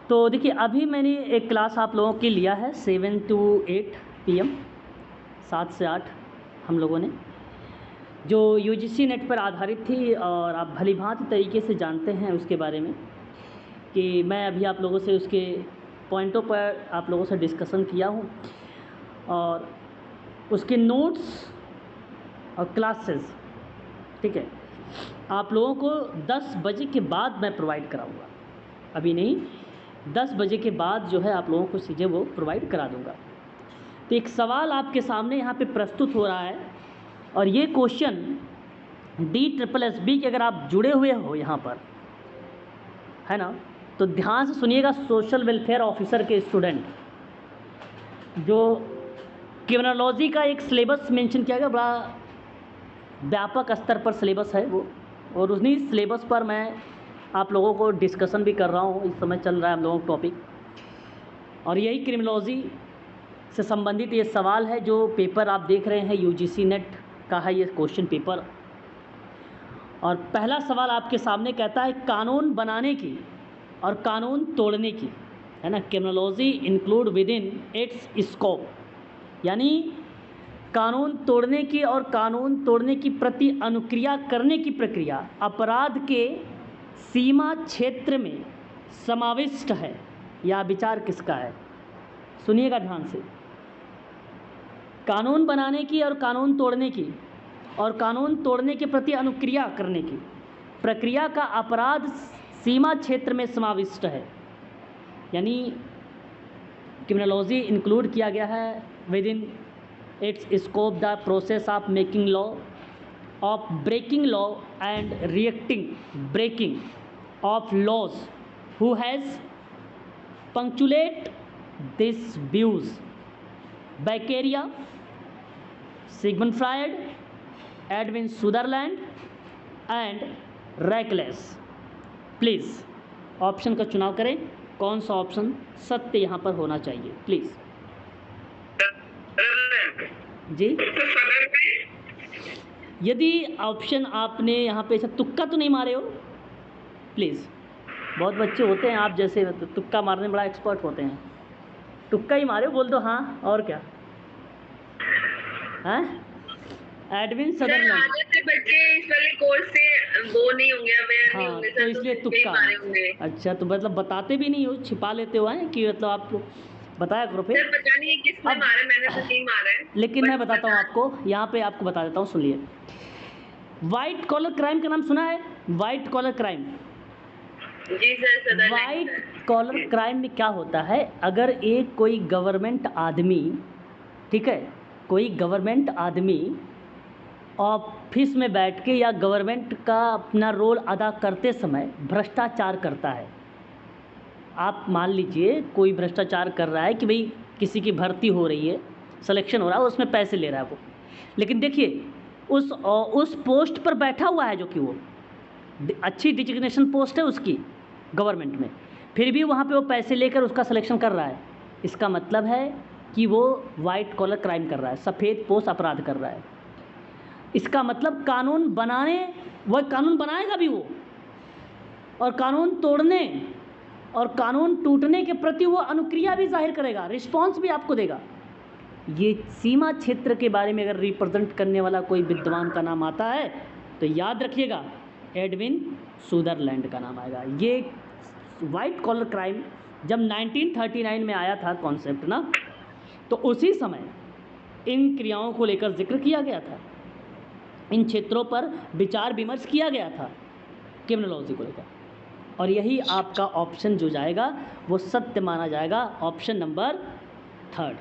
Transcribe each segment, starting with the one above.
तो देखिए अभी मैंने एक क्लास आप लोगों के लिया है 7 to 8 PM, 7 से 8 हम लोगों ने, जो UGC नेट पर आधारित थी और आप भलीभांति तरीके से जानते हैं उसके बारे में कि मैं अभी आप लोगों से उसके पॉइंटों पर आप लोगों से डिस्कशन किया हूँ और उसके नोट्स और क्लासेस, ठीक है, आप लोगों को 10 बजे के बाद मैं प्रोवाइड कराऊँगा, अभी नहीं, 10 बजे के बाद जो है आप लोगों को चीज़ें वो प्रोवाइड करा दूँगा। तो एक सवाल आपके सामने यहाँ पे प्रस्तुत हो रहा है और ये क्वेश्चन DSSB के अगर आप जुड़े हुए हो यहाँ पर, है ना, तो ध्यान से सुनिएगा। सोशल वेलफेयर ऑफिसर के स्टूडेंट, जो क्रिमिनोलॉजी का एक सिलेबस मेंशन किया गया, बड़ा व्यापक स्तर पर सिलेबस है वो, और उन्हीं सिलेबस पर मैं आप लोगों को डिस्कशन भी कर रहा हूँ। इस समय चल रहा है हम लोगों का टॉपिक, और यही क्रिमिनोलॉजी से संबंधित ये सवाल है जो पेपर आप देख रहे हैं UGC नेट का है ये क्वेश्चन पेपर। और पहला सवाल आपके सामने कहता है कानून बनाने की और कानून तोड़ने की, है ना, criminology include with in its scope, यानी कानून तोड़ने की और कानून तोड़ने की प्रति अनुक्रिया करने की प्रक्रिया अपराध के सीमा क्षेत्र में समाविष्ट है। यह विचार किसका है? सुनिएगा ध्यान से। कानून बनाने की और कानून तोड़ने की और कानून तोड़ने के प्रति अनुक्रिया करने की प्रक्रिया का अपराध सीमा क्षेत्र में समाविष्ट है, यानी क्रिमिनोलॉजी इंक्लूड किया गया है with in its scope the process of making law, of breaking law and reacting breaking of laws who has punctuate these views. Beccaria, Sigmund Freud, Edwin Sutherland and Reckless. Please option का चुनाव करें, कौन सा option सत्य यहाँ पर होना चाहिए, प्लीज़ जी। यदि ऑप्शन आपने यहाँ पे सब तुक्का तो नहीं मारे हो, प्लीज़, बहुत बच्चे होते हैं आप जैसे तुक्का मारने में बड़ा एक्सपर्ट होते हैं, तुक्का ही मारे, बोल दो हाँ, और क्या है? एडविन सदरलैंड से बच्चे इस वाले कोर्स से वो नहीं होंगे, अवेयर नहीं होंगे, तो इसलिए तुक्का। अच्छा, तो मतलब बताते भी नहीं हो, छिपा लेते हो हैं कि मतलब आप बताया करो फिर। सर पता नहीं किसने मारा, मैंने तो नहीं मारा है, लेकिन मैं बताता हूँ आपको, यहाँ पे आपको बता देता हूँ, सुनिए। वाइट कॉलर क्राइम का नाम सुना है? वाइट कॉलर क्राइम, जी सर। वाइट कॉलर क्राइम में क्या होता है, अगर एक कोई गवर्नमेंट आदमी, ठीक है, कोई गवर्नमेंट आदमी ऑफिस में बैठ के या गवर्नमेंट का अपना रोल अदा करते समय भ्रष्टाचार करता है। आप मान लीजिए कोई भ्रष्टाचार कर रहा है कि भाई किसी की भर्ती हो रही है, सिलेक्शन हो रहा है, उसमें पैसे ले रहा है वो, लेकिन देखिए उस पोस्ट पर बैठा हुआ है, जो कि वो अच्छी डिजिग्नेशन पोस्ट है उसकी गवर्नमेंट में, फिर भी वहाँ पे वो पैसे लेकर उसका सिलेक्शन कर रहा है। इसका मतलब है कि वो वाइट कॉलर क्राइम कर रहा है, सफ़ेद पोश अपराध कर रहा है। इसका मतलब कानून बनाने, वह कानून बनाएगा भी वो, और कानून तोड़ने और कानून टूटने के प्रति वो अनुक्रिया भी जाहिर करेगा, रिस्पॉन्स भी आपको देगा। ये सीमा क्षेत्र के बारे में अगर रिप्रेजेंट करने वाला कोई विद्वान का नाम आता है तो याद रखिएगा एडविन सुदरलैंड का नाम आएगा। ये वाइट कॉलर क्राइम जब 1939 में आया था कॉन्सेप्ट ना, तो उसी समय इन क्रियाओं को लेकर जिक्र किया गया था, इन क्षेत्रों पर विचार विमर्श किया गया था क्रिमिनोलॉजी को लेकर, और यही आपका ऑप्शन जो जाएगा वो सत्य माना जाएगा, option number third.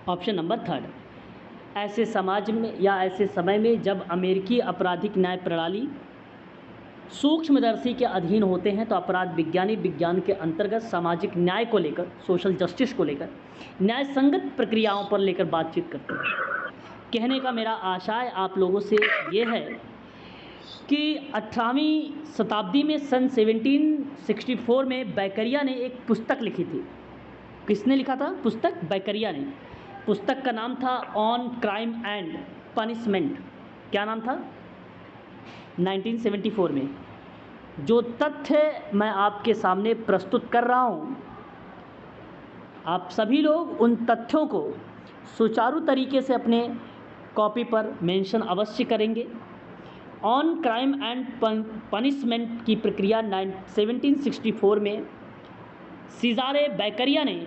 Option number third. ऐसे समाज में या ऐसे समय में जब अमेरिकी आपराधिक न्याय प्रणाली सूक्ष्मदर्शी के अधीन होते हैं, तो अपराध विज्ञानी विज्ञान के अंतर्गत सामाजिक न्याय को लेकर, सोशल जस्टिस को लेकर, न्याय संगत प्रक्रियाओं पर लेकर बातचीत करते हैं। कहने का मेरा आशय आप लोगों से ये है कि 18वीं शताब्दी में सन 1764 में बैकरिया ने एक पुस्तक लिखी थी। किसने लिखा था पुस्तक? बैकरिया ने। पुस्तक का नाम था ऑन क्राइम एंड पनिशमेंट। क्या नाम था? 1974 में जो तथ्य मैं आपके सामने प्रस्तुत कर रहा हूँ, आप सभी लोग उन तथ्यों को सुचारू तरीके से अपने कॉपी पर मेंशन अवश्य करेंगे। ऑन क्राइम एंड पनिशमेंट की प्रक्रिया 1764 में सीज़ारे बैकरिया ने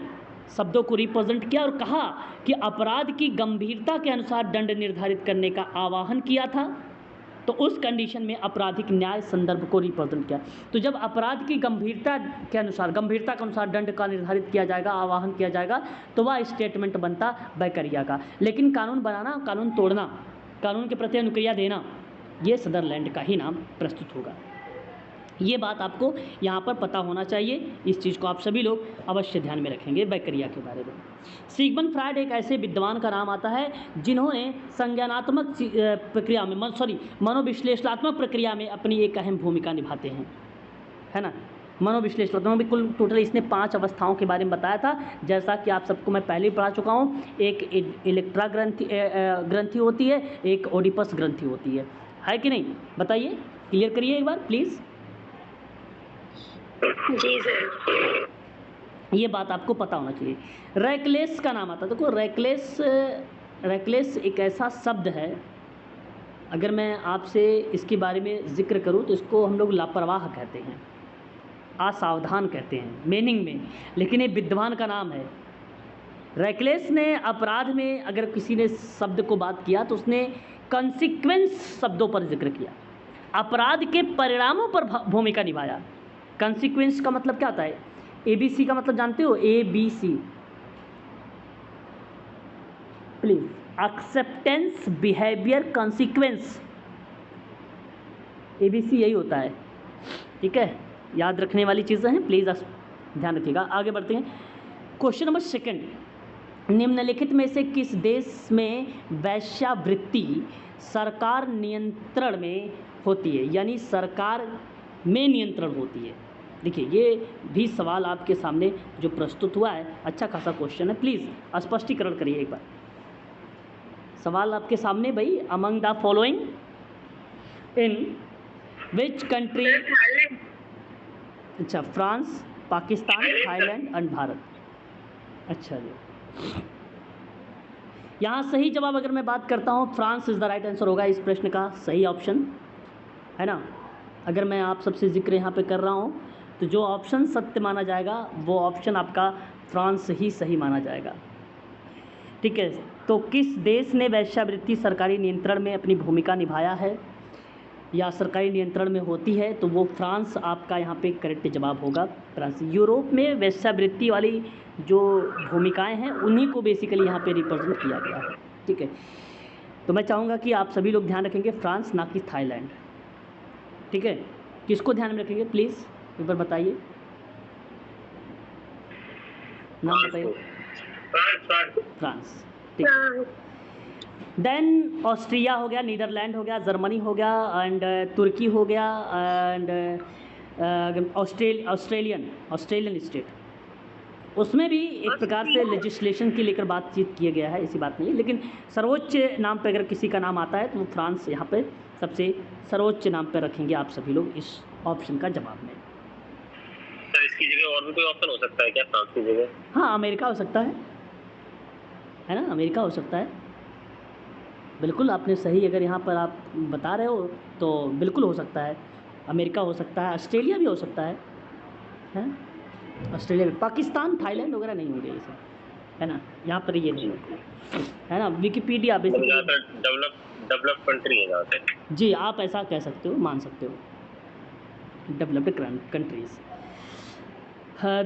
शब्दों को रिप्रेजेंट किया और कहा कि अपराध की गंभीरता के अनुसार दंड निर्धारित करने का आह्वान किया था। तो उस कंडीशन में आपराधिक न्याय संदर्भ को रिप्रेजेंट किया। तो जब अपराध की गंभीरता के अनुसार दंड का निर्धारित किया जाएगा, आह्वान किया जाएगा, तो वह स्टेटमेंट बनता बैकरिया का। लेकिन कानून बनाना, कानून तोड़ना, कानून के प्रति अनुक्रिया देना, ये सदरलैंड का ही नाम प्रस्तुत होगा। ये बात आपको यहाँ पर पता होना चाहिए। इस चीज़ को आप सभी लोग अवश्य ध्यान में रखेंगे बैकरिया के बारे में। सिगमंड फ्रायड एक ऐसे विद्वान का नाम आता है जिन्होंने संज्ञानात्मक प्रक्रिया में मनोविश्लेषणात्मक प्रक्रिया में अपनी एक अहम भूमिका निभाते हैं, है ना। मनोविश्लेषणात्मक में कुल टोटल इसने 5 अवस्थाओं के बारे में बताया था, जैसा कि आप सबको मैं पहले ही पढ़ा चुका हूँ। एक इलेक्ट्रा ग्रंथि होती है, एक ओडिपस ग्रंथि होती है कि नहीं? बताइए, क्लियर करिए एक बार प्लीज़। Ji sir. ये बात आपको पता होना चाहिए। रेकलेस का नाम आता है। देखो, रेकलेस एक ऐसा शब्द है, अगर मैं आपसे इसके बारे में जिक्र करूं तो इसको हम लोग लापरवाह कहते हैं, असावधान कहते हैं मीनिंग में, लेकिन ये विद्वान का नाम है। रेकलेस ने अपराध में अगर किसी ने शब्द को बात किया तो उसने कंसिक्वेंस शब्दों पर जिक्र किया, अपराध के परिणामों पर भूमिका निभाया। कंसिक्वेंस का मतलब क्या होता है? ABC का मतलब जानते हो? ABC, please, acceptance, behaviour, consequence, ABC यही होता है, ठीक है। याद रखने वाली चीज़ें हैं, प्लीज़ ध्यान रखिएगा। आगे बढ़ते हैं। क्वेश्चन नंबर 2, निम्नलिखित में से किस देश में वेश्यावृत्ति सरकार नियंत्रण में होती है, यानी सरकार में नियंत्रण होती है? देखिए, ये भी सवाल आपके सामने जो प्रस्तुत हुआ है, अच्छा खासा क्वेश्चन है, प्लीज़ स्पष्टीकरण करिए एक बार। सवाल आपके सामने भाई, among the following in which country? अच्छा, France, Pakistan, Thailand and Bharat. अच्छा जी, यहाँ सही जवाब अगर मैं बात करता हूँ, France is the right answer होगा इस प्रश्न का सही ऑप्शन, है ना। अगर मैं आप सबसे जिक्र यहाँ पे कर रहा हूँ तो जो ऑप्शन सत्य माना जाएगा वो ऑप्शन आपका फ्रांस ही सही माना जाएगा, ठीक है। तो किस देश ने वेश्यावृत्ति सरकारी नियंत्रण में अपनी भूमिका निभाया है या सरकारी नियंत्रण में होती है, तो वो फ्रांस आपका यहाँ पे करेक्ट जवाब होगा, फ्रांस। यूरोप में वेश्यावृत्ति वाली जो भूमिकाएं हैं उन्हीं को बेसिकली यहाँ पे रिप्रेजेंट किया गया है, ठीक है। तो मैं चाहूँगा कि आप सभी लोग ध्यान रखेंगे फ्रांस, ना कि थाईलैंड, ठीक है। किसको ध्यान में रखेंगे प्लीज़ एक बार बताइए, नाम बताइए। फ्रांस, ठीक है। देन ऑस्ट्रिया हो गया, नीदरलैंड हो गया, जर्मनी हो गया, एंड तुर्की हो गया, एंड ऑस्ट्रेलियन स्टेट। उसमें भी एक प्रकार से लेजिस्लेशन की लेकर बातचीत किया गया है, ऐसी बात नहीं है, लेकिन सर्वोच्च नाम पे अगर किसी का नाम आता है तो वो फ्रांस यहाँ पे सबसे सर्वोच्च नाम पे रखेंगे आप सभी लोग इस ऑप्शन का जवाब में। सर, इसकी जगह और भी कोई ऑप्शन हो सकता है क्या फ्रांस की जगह? हाँ, अमेरिका हो सकता है ना, अमेरिका हो सकता है, बिल्कुल आपने सही, अगर यहाँ पर आप बता रहे हो तो बिल्कुल हो सकता है, अमेरिका हो सकता है, ऑस्ट्रेलिया भी हो सकता है, ऑस्ट्रेलिया में। पाकिस्तान, थाईलैंड वगैरह नहीं होंगे ये सब, है ना, यहाँ पर ये नहीं है ना। विकिपीडिया बेसिकली डेवलप कंट्री है जहाँ से। जी, आप ऐसा कह सकते हो, मान सकते हो, डेवलप्ड कंट्रीज़।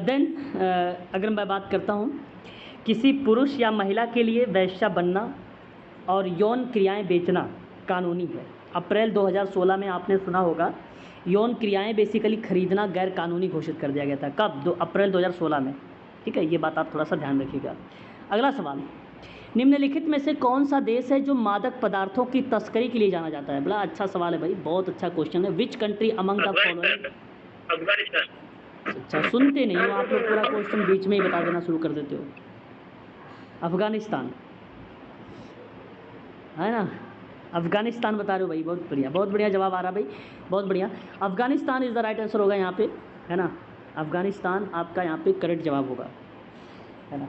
देन अगर मैं बात करता हूँ, किसी पुरुष या महिला के लिए वेश्या बनना और यौन क्रियाएं बेचना कानूनी है। अप्रैल 2016 में आपने सुना होगा, यौन क्रियाएं बेसिकली खरीदना गैर कानूनी घोषित कर दिया गया था। कब? अप्रैल 2016 में, ठीक है। ये बात आप थोड़ा सा ध्यान रखिएगा। अगला सवाल, निम्नलिखित में से कौन सा देश है जो मादक पदार्थों की तस्करी के लिए जाना जाता है? बड़ा अच्छा सवाल है भाई, बहुत अच्छा क्वेश्चन है। Which country among the following? Afghanistan. अच्छा, सुनते नहीं हो आप लोग, पूरा क्वेश्चन बीच में ही बता देना शुरू कर देते हो। अफगानिस्तान, है ना। अफगानिस्तान बता रहे हो भाई, बहुत बढ़िया जवाब आ रहा भाई, बहुत बढ़िया। Afghanistan is the right answer होगा यहाँ पे, है ना। अफगानिस्तान आपका यहाँ पे करेक्ट जवाब होगा, है ना,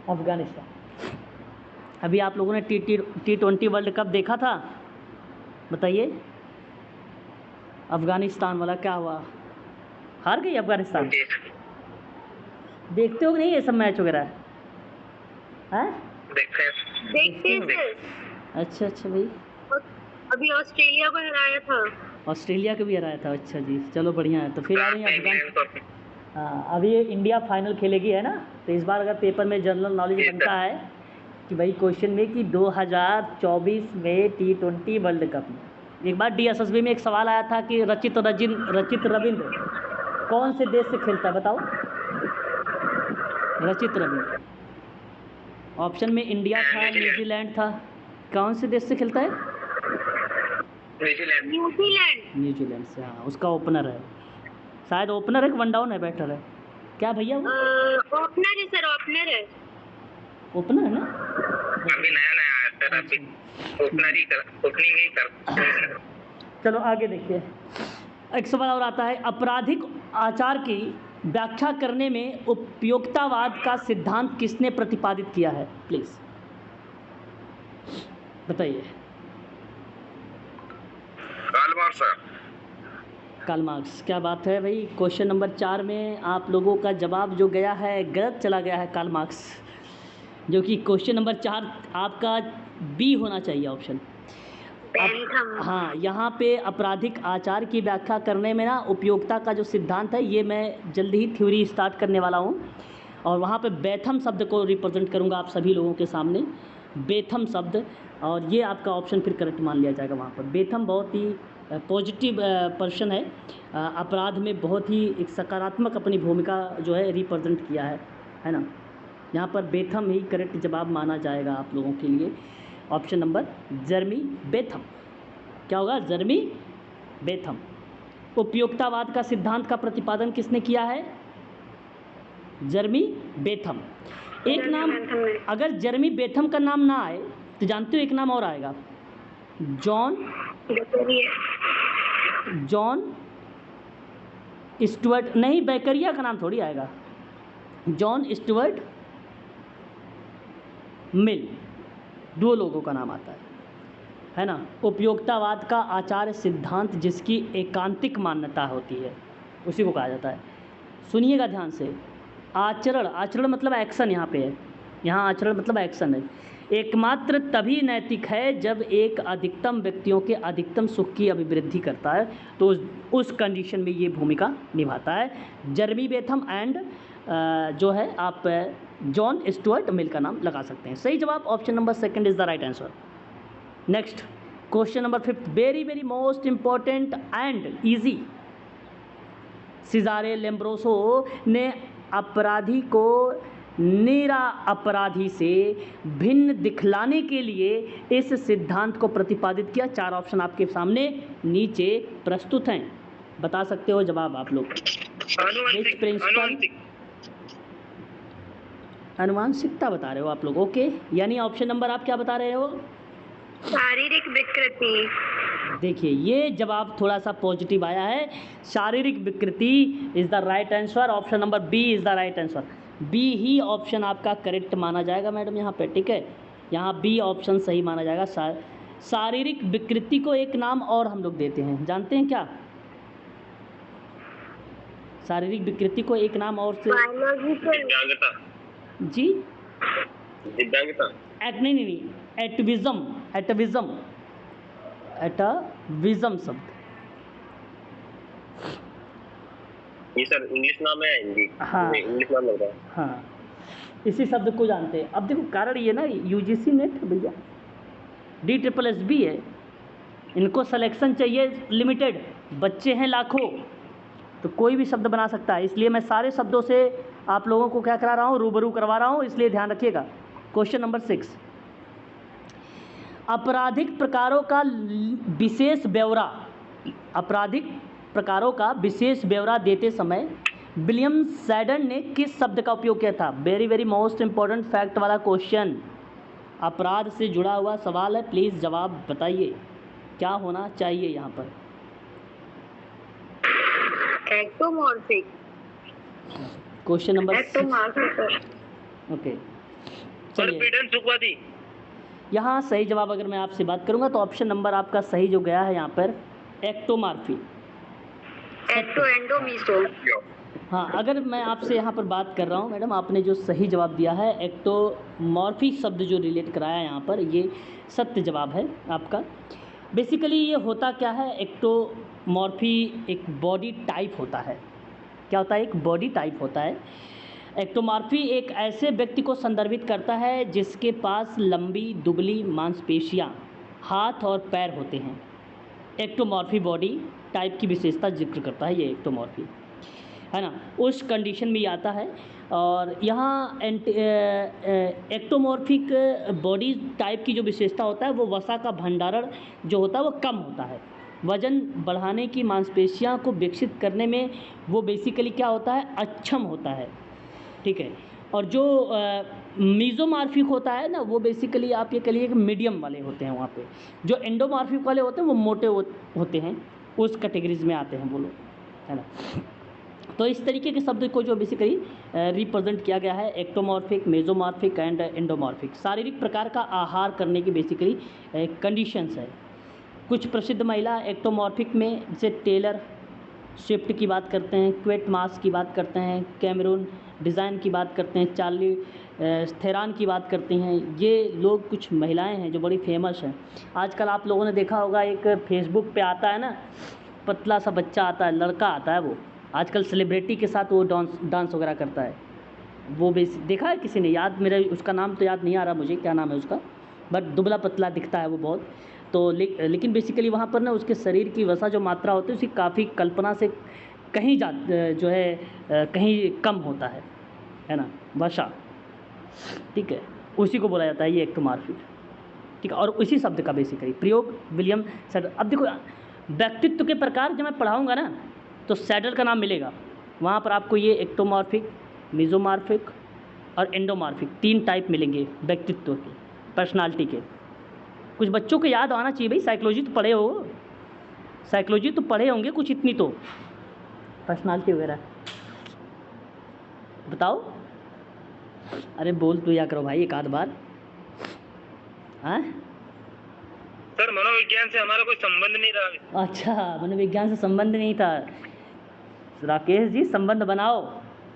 अफगानिस्तान। अभी आप लोगों ने T20 वर्ल्ड कप देखा था, बताइए अफगानिस्तान वाला क्या हुआ, हार गई अफगानिस्तान। देखते हो कि नहीं ये सब मैच वगैरह, हैं? देखते हैं सर। अच्छा भाई, अभी ऑस्ट्रेलिया को हराया था। ऑस्ट्रेलिया को भी हराया था, अच्छा जी, चलो बढ़िया है। तो फिर आ रही है अफगान। हाँ, अभी ये इंडिया फाइनल खेलेगी, है ना। तो इस बार अगर पेपर में जनरल नॉलेज बनता है कि भाई क्वेश्चन में कि 2024 में T20 वर्ल्ड कप में, एक बार DSSB में एक सवाल आया था कि रचित रविंद्र कौन से देश से खेलता है, बताओ। रचित रविंद्र, ऑप्शन में इंडिया था, न्यूजीलैंड था, कौन से देश से खेलता है? न्यूजीलैंड से। हाँ, उसका ओपनर है, शायद ओपनर है कि वन डाउन है, बैटर है क्या भैया? ओपनर है सर, ओपनर है। ओपनर है ना, अभी नया आया सर, अभी ओपनिंग ही कर। चलो आगे देखिए, एक सवाल और आता है, आपराधिक आचार की व्याख्या करने में उपयोक्तावाद का सिद्धांत किसने प्रतिपादित किया है, प्लीज बताइए। कार्ल मार्क्स, क्या बात है भाई। क्वेश्चन नंबर 4 में आप लोगों का जवाब जो गया है गलत चला गया है, कार्ल मार्क्स, जो कि क्वेश्चन नंबर 4 आपका बी होना चाहिए ऑप्शन। हाँ, यहाँ पे आपराधिक आचार की व्याख्या करने में ना उपयोक्ता का जो सिद्धांत है, ये मैं जल्दी ही थ्योरी स्टार्ट करने वाला हूँ, और वहाँ पे बेथम शब्द को रिप्रेजेंट करूँगा आप सभी लोगों के सामने, बेथम शब्द, और ये आपका ऑप्शन फिर करेक्ट मान लिया जाएगा। वहाँ पर बेथम बहुत ही पॉजिटिव पर्सन है, अपराध में बहुत ही एक सकारात्मक अपनी भूमिका जो है रिप्रेजेंट किया है ना। यहाँ पर बेथम ही करेक्ट जवाब माना जाएगा आप लोगों के लिए, ऑप्शन नंबर जर्मी बेथम। क्या होगा? जर्मी बेथम। उपयोक्तावाद का सिद्धांत का प्रतिपादन किसने किया है? जर्मी बेथम। एक नाम, अगर जर्मी बेथम का नाम ना आए तो जानते हो एक नाम और आएगा, जॉन स्टुअर्ट, नहीं बैकरिया का नाम थोड़ी आएगा, जॉन स्टुअर्ट मिल, दो लोगों का नाम आता है ना। उपयोक्तावाद का आचार्य सिद्धांत जिसकी एकांतिक मान्यता होती है उसी को कहा जाता है। सुनिएगा ध्यान से, आचरण मतलब एक्शन, यहाँ पे है, यहाँ आचरण मतलब एक्शन है। एकमात्र तभी नैतिक है जब एक अधिकतम व्यक्तियों के अधिकतम सुख की अभिवृद्धि करता है, तो उस कंडीशन में ये भूमिका निभाता है। जर्मी बेथम एंड जो है आप जॉन स्टुअर्ट मिल का नाम लगा सकते हैं। सही जवाब option number 2 is the right answer. Next question number 5, very very most important and easy. Cesare Lombroso ने अपराधी को निरा अपराधी से भिन्न दिखलाने के लिए इस सिद्धांत को प्रतिपादित किया। 4 ऑप्शन आपके सामने नीचे प्रस्तुत हैं, बता सकते हो जवाब आप लोग। अनुवांशिकता बता रहे हो आप लोग, ओके, यानी ऑप्शन नंबर आप क्या बता रहे हो? शारीरिक विकृति। देखिए ये जवाब थोड़ा सा पॉजिटिव आया है, शारीरिक विकृति is the right answer, option number B is the right answer. B ही ऑप्शन आपका करेक्ट माना जाएगा मैडम यहाँ पे, ठीक है, यहाँ बी ऑप्शन सही माना जाएगा। शारीरिक विकृति को एक नाम और हम लोग देते हैं, जानते हैं क्या? शारीरिक विकृति को एक नाम और से जी, नहीं, एटविज्म शब्द ये सर इंग्लिश नाम है, हिंदी? हाँ, इंग्लिश नाम लग रहा है। हाँ, इसी शब्द को जानते हैं। अब देखो कारण ये ना, UGC नेट है भैया, DSSB है, इनको सिलेक्शन चाहिए लिमिटेड, बच्चे हैं लाखों, तो कोई भी शब्द बना सकता है, इसलिए मैं सारे शब्दों से आप लोगों को क्या करा रहा हूँ, रूबरू करवा रहा हूँ, इसलिए ध्यान रखिएगा। क्वेश्चन नंबर 6, आपराधिक प्रकारों का विशेष ब्यौरा, आपराधिक प्रकारों का विशेष ब्यौरा देते समय विलियम सैडन ने किस शब्द का उपयोग किया था? Very very most important fact वाला क्वेश्चन, अपराध से जुड़ा हुआ सवाल है, प्लीज़ जवाब बताइए क्या होना चाहिए यहाँ पर। Ectomorphic. Question number 6। Ectomorphic. Okay sir चलिए, पीडन सुखवादी। यहाँ सही जवाब अगर मैं आपसे बात करूँगा तो ऑप्शन नंबर आपका सही जो गया है यहाँ पर एक्टोमॉर्फी। Ecto endo Meesho. हाँ, अगर मैं आपसे यहाँ पर बात कर रहा हूँ मैडम, आपने जो सही जवाब दिया है एक्टोमॉर्फी शब्द जो रिलेट कराया यहाँ पर, ये सत्य जवाब है आपका। बेसिकली ये होता क्या है, एक्टोमॉर्फी एक बॉडी टाइप होता है। क्या होता है? एक बॉडी टाइप होता है। एक्टोमॉर्फी एक ऐसे व्यक्ति को संदर्भित करता है जिसके पास लंबी दुबली मांसपेशियाँ, हाथ और पैर होते हैं। एक्टोमॉर्फी बॉडी टाइप की विशेषता जिक्र करता है ये एक्टोमॉर्फी, है ना, उस कंडीशन में ये आता है। और यहाँ एक्टोमॉर्फिक बॉडी टाइप की जो विशेषता होता है वो वसा का भंडारण जो होता है वो कम होता है। वज़न बढ़ाने की मांसपेशियाँ को विकसित करने में वो बेसिकली क्या होता है, अक्षम होता है, ठीक है। और जो मीज़ोमॉर्फिक होता है ना, वो बेसिकली आप ये कहिए कि मीडियम वाले होते हैं वहाँ पे। जो एंडोमॉर्फिक वाले होते हैं वो मोटे होते हैं, उस कैटेगरीज में आते हैं वो लोग, है ना। तो इस तरीके के शब्द को जो बेसिकली रिप्रेजेंट किया गया है, एक्टोमॉर्फिक, मेसोमॉर्फिक एंड एंडोमॉर्फिक, शारीरिक प्रकार का आहार करने की बेसिकली कंडीशंस है। कुछ प्रसिद्ध महिला एक्टोमॉर्फिक में जैसे टेलर स्विफ्ट की बात करते हैं, क्वेट मास की बात करते हैं, कैमरून डिज़ाइन की बात करते हैं, चार्ली थेरान की बात करते हैं। ये लोग कुछ महिलाएं हैं जो बड़ी फेमस हैं। आजकल आप लोगों ने देखा होगा, एक फेसबुक पे आता है ना, पतला सा बच्चा आता है, लड़का आता है, वो आजकल सेलिब्रिटी के साथ वो डांस वगैरह करता है। वो देखा है किसी ने? याद, मेरा उसका नाम तो याद नहीं आ रहा मुझे, क्या नाम है उसका, बट दुबला पतला दिखता है वो बहुत। तो लेकिन बेसिकली वहाँ पर ना उसके शरीर की वसा जो मात्रा होती है उसकी काफ़ी कल्पना से कहीं जो है कहीं कम होता है ना, वसा, ठीक है। उसी को बोला जाता है ये एक्टोमॉर्फिक, ठीक है। और उसी शब्द का बेसिकली प्रयोग विलियम सैडल। अब देखो, व्यक्तित्व के प्रकार जब मैं पढ़ाऊँगा ना तो सैडल का नाम मिलेगा वहाँ पर आपको। ये एक्टोमॉर्फिक, मीज़ोमॉर्फिक और एंडोमॉर्फिक 3 टाइप मिलेंगे व्यक्तित्व के, पर्सनालिटी के। कुछ बच्चों को याद आना चाहिए भाई, साइकोलॉजी तो पढ़े हो, साइकोलॉजी तो पढ़े होंगे कुछ इतनी तो, पर्सनालिटी वगैरह बताओ। अरे बोल तो या करो भाई एक आध बार। हाँ सर मनोविज्ञान से हमारा कोई संबंध नहीं रहा। अच्छा, मनोविज्ञान से संबंध नहीं था। राकेश जी, संबंध बनाओ,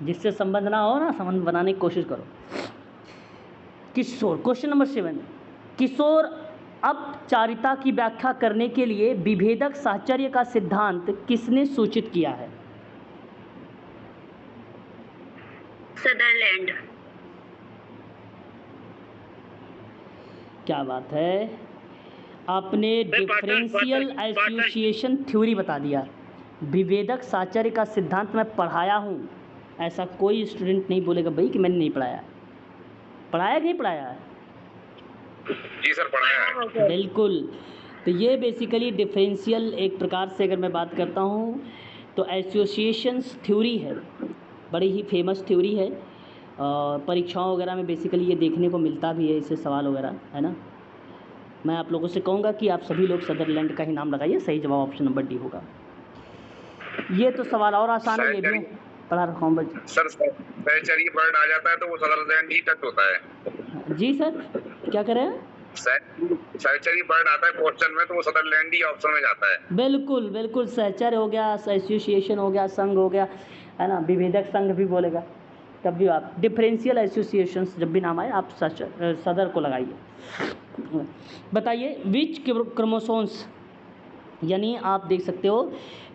जिससे संबंध ना हो ना, संबंध बनाने की कोशिश करो। किशोर, क्वेश्चन नंबर 7, किशोर अपचारिता की व्याख्या करने के लिए विभेदक साहचर्य का सिद्धांत किसने सूचित किया है? सदरलैंड। क्या बात है, आपने डिफरेंशियल एसोसिएशन थ्योरी बता दिया। विभेदक साहचर्य का सिद्धांत मैं पढ़ाया हूँ, ऐसा कोई स्टूडेंट नहीं बोलेगा भाई कि मैंने नहीं पढ़ाया। पढ़ाया कि नहीं पढ़ाया? जी सर पढ़ाया है। बिल्कुल। तो ये बेसिकली डिफरेंशियल, एक प्रकार से अगर मैं बात करता हूँ तो एसोसिएशंस थ्योरी है, बड़ी ही फेमस थ्योरी है। परीक्षाओं वगैरह में बेसिकली ये देखने को मिलता भी है, इससे सवाल वगैरह, है ना। मैं आप लोगों से कहूँगा कि आप सभी लोग सदरलैंड का ही नाम लगाइए, सही जवाब ऑप्शन नंबर डी होगा। ये तो सवाल और आसान है, ये भी पढ़ा रखा हूँ बच्चे। सर सहचर्य वर्ड आ जाता है तो वो सदरलैंड ही टच होता है। जी सर, क्या कह रहे हैं? सहचर्य वर्ड आता है क्वेश्चन में तो वो सदरलैंड ही ऑप्शन में जाता है। बिल्कुल बिल्कुल, सहचर्य हो गया, एसोसिएशन हो गया, संघ हो गया, है ना, विभेदक संघ भी बोलेगा। तब भी आप डिफरेंशियल एसोसिएशंस जब भी नाम आए आप सदर को लगाइए। बताइए, विच क्रोमोसोम्स, यानी आप देख सकते हो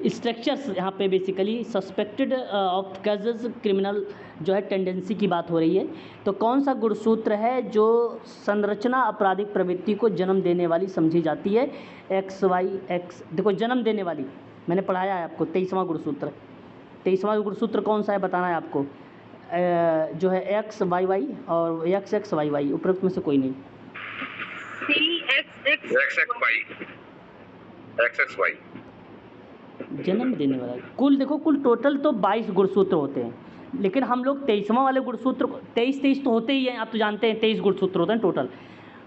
स्ट्रक्चर्स, यहाँ पे बेसिकली सस्पेक्टेड ऑफ कैजेस क्रिमिनल जो है टेंडेंसी की बात हो रही है। तो कौन सा गुणसूत्र है जो संरचना आपराधिक प्रवृत्ति को जन्म देने वाली समझी जाती है? XYX, देखो जन्म देने वाली मैंने पढ़ाया है आपको, 23वां गुणसूत्र। 23वां गुणसूत्र कौन सा है बताना है आपको। जो है XYY और XXYY, उपरोक्त में से कोई नहीं। XXY जन्म देने वाला। कुल देखो, कुल टोटल तो 22 गुणसूत्र होते हैं, लेकिन हम लोग 23वां वाले गुणसूत्र को, 23 तो होते ही हैं, आप तो जानते हैं 23 गुणसूत्र होते हैं टोटल।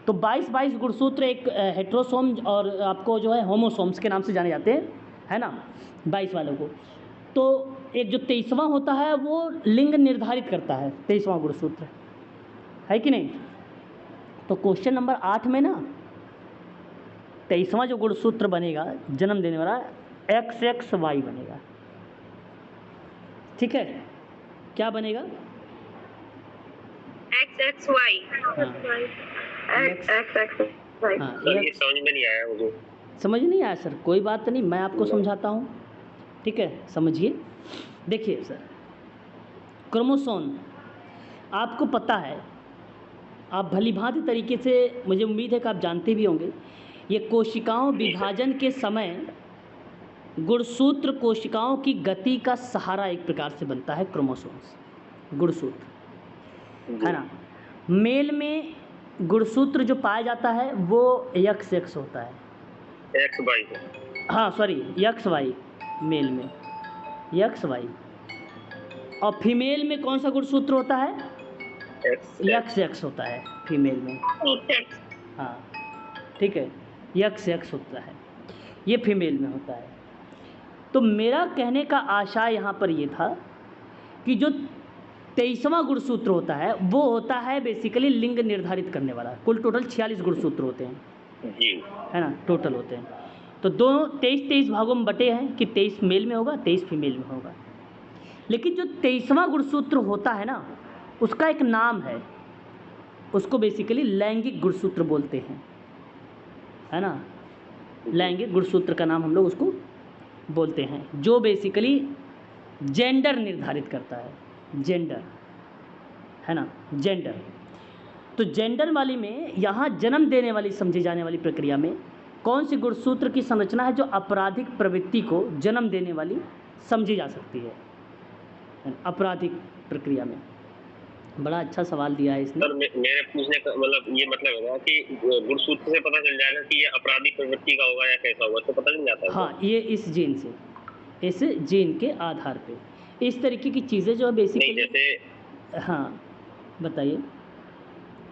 तो 22 गुणसूत्र एक हेट्रोसोम और आपको जो है होमोसोम्स के नाम से जाने जाते हैं, है ना, 22 वालों को। तो एक जो 23वां होता है वो लिंग निर्धारित करता है, 23वां गुणसूत्र, है कि नहीं। तो क्वेश्चन नंबर 8 में ना 23वां जो गुणसूत्र बनेगा जन्म देने वाला XXY बनेगा, ठीक है। क्या बनेगा? XXY। हाँ XXY। हाँ, सर ये समझ में नहीं आया मुझे। समझ नहीं आया सर, कोई बात नहीं, मैं आपको समझाता हूँ, ठीक है, समझिए। देखिए सर, क्रोमोसोम आपको पता है, आप भलीभांति तरीके से, मुझे उम्मीद है कि आप जानते भी होंगे, ये कोशिकाओं विभाजन के समय गुणसूत्र कोशिकाओं की गति का सहारा एक प्रकार से बनता है, क्रोमोसोम्स गुणसूत्र, है ना। मेल में गुणसूत्र जो पाया जाता है वो XX होता है, XY। हाँ सॉरी XY, मेल में XY, और फीमेल में कौन सा गुणसूत्र होता है? XX होता है फीमेल में, हाँ ठीक है, XX होता है, ये फीमेल में होता है। तो मेरा कहने का आशय यहाँ पर ये था कि जो 23वां गुणसूत्र होता है वो होता है बेसिकली लिंग निर्धारित करने वाला। कुल टोटल 46 गुणसूत्र होते हैं जी, है ना, टोटल होते हैं। तो दोनों 23 भागों में बटे हैं कि 23 मेल में होगा, 23 फीमेल में होगा। लेकिन जो 23वां गुणसूत्र होता है ना, उसका एक नाम है, उसको बेसिकली लैंगिक गुणसूत्र बोलते हैं, है ना। लैंगिक गुणसूत्र का नाम हम लोग उसको बोलते हैं, जो बेसिकली जेंडर निर्धारित करता है, जेंडर, है ना, जेंडर। तो जेंडर वाली में यहाँ जन्म देने वाली समझी जाने वाली प्रक्रिया में कौन सी गुणसूत्र की संरचना है जो आपराधिक प्रवृत्ति को जन्म देने वाली समझी जा सकती है आपराधिक प्रक्रिया में? बड़ा अच्छा सवाल दिया है इसने। सर मेरे पूछने का मतलब ये मतलब है कि गुणसूत्र से पता चल जाएगा कि ये आपराधिक प्रवृत्ति का होगा या कैसा होगा, तो पता चल जाता है। हाँ, ये इस जीन से, इस जीन के आधार पे इस तरीके की चीज़ें जो है बेसिकली, जैसे हाँ बताइए।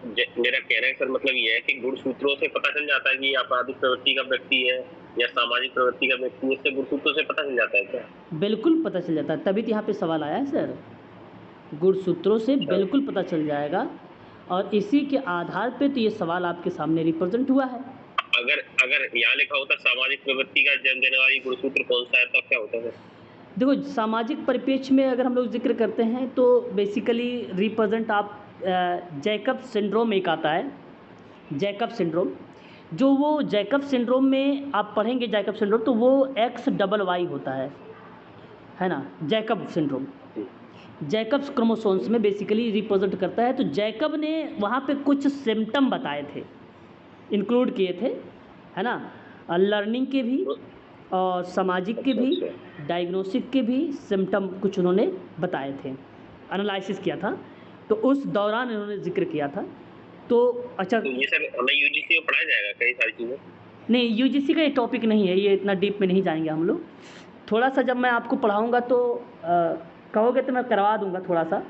मेरा कहना है सर मतलब ये है कि गुणसूत्रों से पता चल जाता है कि आपराधिक प्रवृत्ति का व्यक्ति है या सामाजिक प्रवृत्ति का व्यक्ति है, इससे गुणसूत्रों से पता चल जाता है क्या? बिल्कुल पता चल जाता है, तभी तो यहाँ पे सवाल आया है सर। गुणसूत्रों से बिल्कुल पता चल जाएगा, और इसी के आधार पे तो ये सवाल आपके सामने रिप्रेजेंट हुआ है। अगर यहाँ लिखा होता सामाजिक प्रवृत्ति का जन्म देने वाली गुणसूत्र कौन सा है, तब क्या होता है? देखो, सामाजिक परिप्रेक्ष्य में अगर हम लोग जिक्र करते हैं तो बेसिकली रिप्रेजेंट आप जैकब सिंड्रोम एक आता है, जैकब सिंड्रोम। जो वो जैकब सिंड्रोम में आप पढ़ेंगे जैकब सिंड्रोम, तो वो XYY होता है ना, जैकब सिंड्रोम। जैकब्स क्रोमोसोम्स में बेसिकली रिप्रेजेंट करता है। तो जैकब ने वहाँ पे कुछ सिम्टम बताए थे, इंक्लूड किए थे, है ना, लर्निंग के भी और सामाजिक के भी, डायग्नोस्टिक के भी सिम्टम कुछ उन्होंने बताए थे, एनालिसिस किया था, तो उस दौरान इन्होंने जिक्र किया था। तो अच्छा, तो ये सर हमें यूजीसी में पढ़ाया जाएगा कई सारी चीज़ें? नहीं, यूजीसी का ये टॉपिक नहीं है, ये इतना डीप में नहीं जाएंगे हम लोग। थोड़ा सा जब मैं आपको पढ़ाऊँगा तो कहोगे तो मैं करवा दूँगा थोड़ा सा,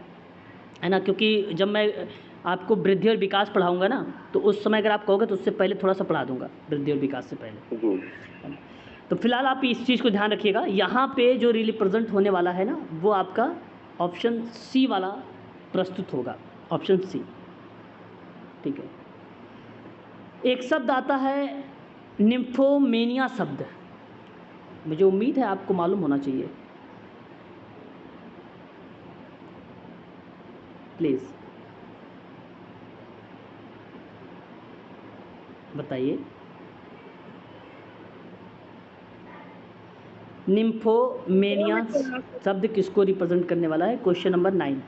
है ना, क्योंकि जब मैं आपको वृद्धि और विकास पढ़ाऊँगा ना, तो उस समय अगर आप कहोगे तो उससे पहले थोड़ा सा पढ़ा दूँगा, वृद्धि और विकास से पहले। तो फिलहाल आप इस चीज़ को ध्यान रखिएगा। यहाँ पे जो रिप्रेजेंट होने वाला है ना, वो आपका ऑप्शन सी वाला प्रस्तुत होगा, ऑप्शन सी, ठीक है। एक शब्द आता है निम्फोमेनिया शब्द, मुझे उम्मीद है आपको मालूम होना चाहिए, प्लीज़ बताइए। निम्फोमेनिया शब्द किसको रिप्रेजेंट करने वाला है? Question number 9।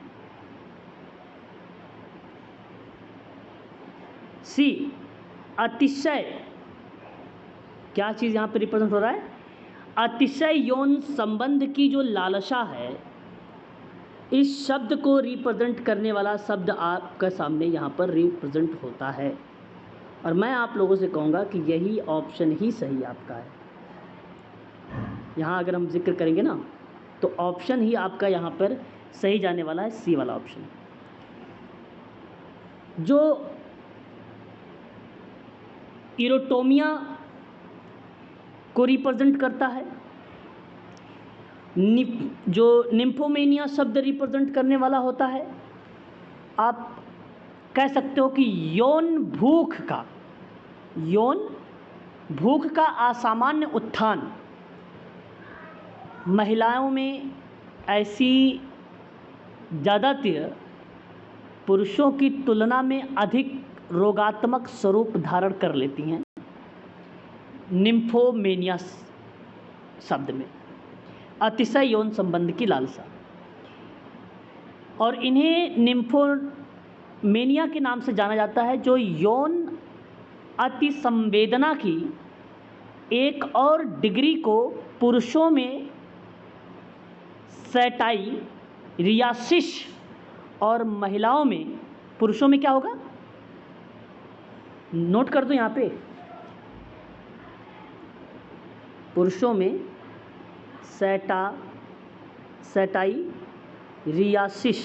सी, अतिशय, क्या चीज़ यहाँ पे रिप्रेजेंट हो रहा है? अतिशय यौन संबंध की जो लालसा है, इस शब्द को रिप्रेजेंट करने वाला शब्द आपके सामने यहाँ पर रिप्रेजेंट होता है, और मैं आप लोगों से कहूँगा कि यही ऑप्शन ही सही आपका है। यहाँ अगर हम जिक्र करेंगे ना, तो ऑप्शन ही आपका यहाँ पर सही जाने वाला है, सी वाला ऑप्शन। जो इरोटोमिया को रिप्रेजेंट करता है। जो निम्फोमेनिया शब्द रिप्रेजेंट करने वाला होता है, आप कह सकते हो कि यौन भूख का असामान्य उत्थान। महिलाओं में ऐसी ज़्यादातर पुरुषों की तुलना में अधिक रोगात्मक स्वरूप धारण कर लेती हैं निम्फोमेनिया शब्द में, अतिशय यौन संबंध की लालसा। और इन्हें निम्फोमेनिया के नाम से जाना जाता है, जो यौन अतिसंवेदना की एक और डिग्री को पुरुषों में सैटाइरियासिस और महिलाओं में, पुरुषों में क्या होगा, नोट कर दो यहाँ पे, पुरुषों में रियासिस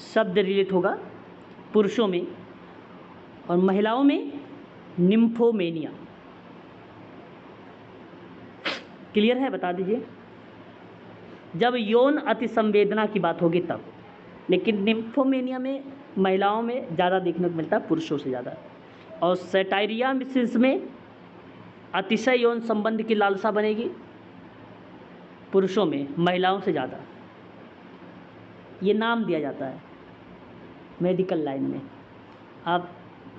शब्द रिलेट होगा पुरुषों में, और महिलाओं में निम्फोमेनिया। क्लियर है? बता दीजिए। जब यौन अतिसंवेदना की बात होगी तब, लेकिन निम्फोमेनिया में महिलाओं में ज़्यादा देखने को मिलता है, पुरुषों से ज़्यादा। और सैटाइरियासिस में अतिशय यौन संबंध की लालसा बनेगी पुरुषों में, महिलाओं से ज़्यादा। ये नाम दिया जाता है मेडिकल लाइन में, आप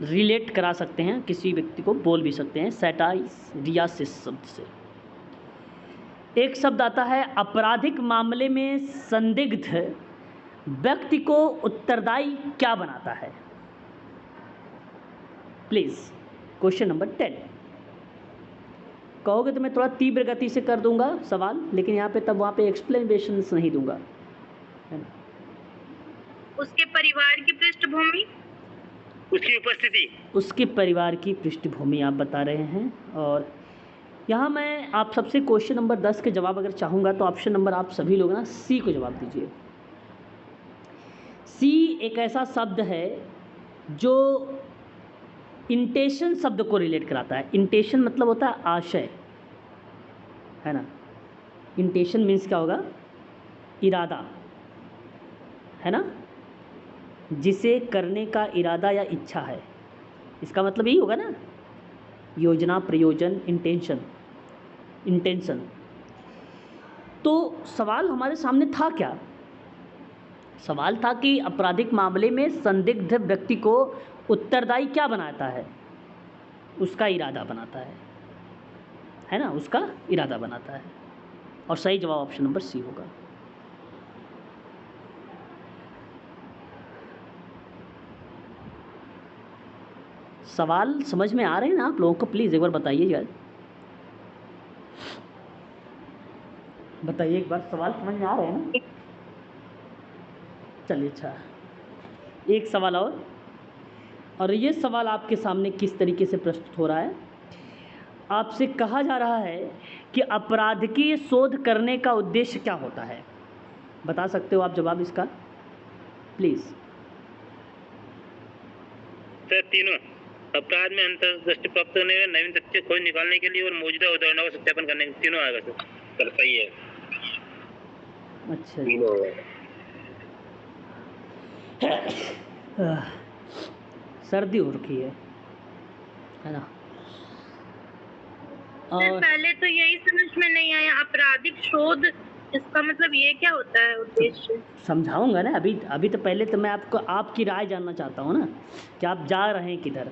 रिलेट करा सकते हैं, किसी व्यक्ति को बोल भी सकते हैं सैटाइरियासिस शब्द से। एक शब्द आता है आपराधिक मामले में संदिग्ध व्यक्ति को उत्तरदायी क्या बनाता है? Please question number 10। कहोगे तो मैं थोड़ा तीव्र गति से कर दूंगा सवाल, लेकिन यहाँ पे तब वहाँ पे एक्सप्लेनेशंस नहीं दूंगा, है ना। उसके परिवार की पृष्ठभूमि, उसकी उपस्थिति, उसके परिवार की पृष्ठभूमि आप बता रहे हैं। और यहाँ मैं आप सबसे क्वेश्चन नंबर 10 के जवाब अगर चाहूँगा तो ऑप्शन नंबर आप सभी लोग ना सी को जवाब दीजिए। सी एक ऐसा शब्द है जो इंटेंशन शब्द को रिलेट कराता है। इंटेंशन मतलब होता है आशय, है ना। इंटेंशन मीन्स क्या होगा? इरादा, है ना, जिसे करने का इरादा या इच्छा है, इसका मतलब यही होगा ना, योजना, प्रयोजन, इंटेंशन। तो सवाल हमारे सामने था क्या? सवाल था कि आपराधिक मामले में संदिग्ध व्यक्ति को उत्तरदायी क्या बनाता है? उसका इरादा बनाता है ना, उसका इरादा बनाता है। और सही जवाब ऑप्शन नंबर सी होगा। सवाल समझ में आ रहे हैं ना आप लोगों को? प्लीज़ एक बार बताइए, बताइए एक बार, सवाल समझ में आ रहे हैं ना? चलिए, अच्छा, एक सवाल और ये सवाल आपके सामने किस तरीके से प्रस्तुत हो रहा है। आपसे कहा जा रहा है कि अपराध की शोध करने का उद्देश्य क्या होता है? बता सकते हो आप जवाब इसका, प्लीज़। सर तीनों, अपराध में अंतर्दृष्टि प्राप्त होने में, नवीन तथ्य खोज निकालने के लिए और मौजूदा उदाहरणों का सत्यापन करने के, तीनों आएगा सर। सही है। अच्छा, तीनों। सर्दी हो रखी है ना। और पहले तो यही समझ में नहीं आया, आपराधिक शोध, इसका मतलब ये क्या होता है उद्देश्य? समझाऊंगा ना। अभी तो पहले तो मैं आपकी राय जानना चाहता हूँ ना, कि आप जा रहे हैं किधर।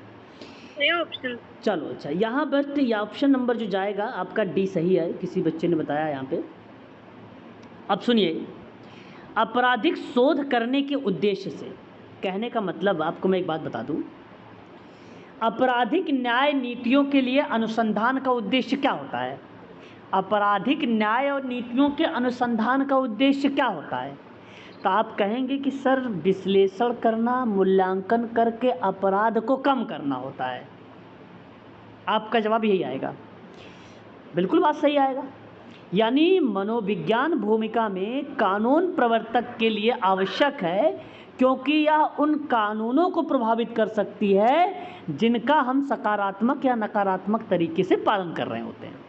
ये ऑप्शन, चलो अच्छा, यहाँ बट ये ऑप्शन नंबर जो जाएगा आपका डी सही है, किसी बच्चे ने बताया यहाँ पे। अब सुनिए, आपराधिक शोध करने के उद्देश्य से, कहने का मतलब आपको मैं एक बात बता दूं, आपराधिक न्याय नीतियों के लिए अनुसंधान का उद्देश्य क्या होता है? आपराधिक न्याय और नीतियों के अनुसंधान का उद्देश्य क्या होता है? तो आप कहेंगे कि सर विश्लेषण करना, मूल्यांकन करके अपराध को कम करना होता है। आपका जवाब यही आएगा, बिल्कुल बात सही आएगा। यानी मनोविज्ञान भूमिका में कानून प्रवर्तक के लिए आवश्यक है क्योंकि यह उन कानूनों को प्रभावित कर सकती है जिनका हम सकारात्मक या नकारात्मक तरीके से पालन कर रहे होते हैं।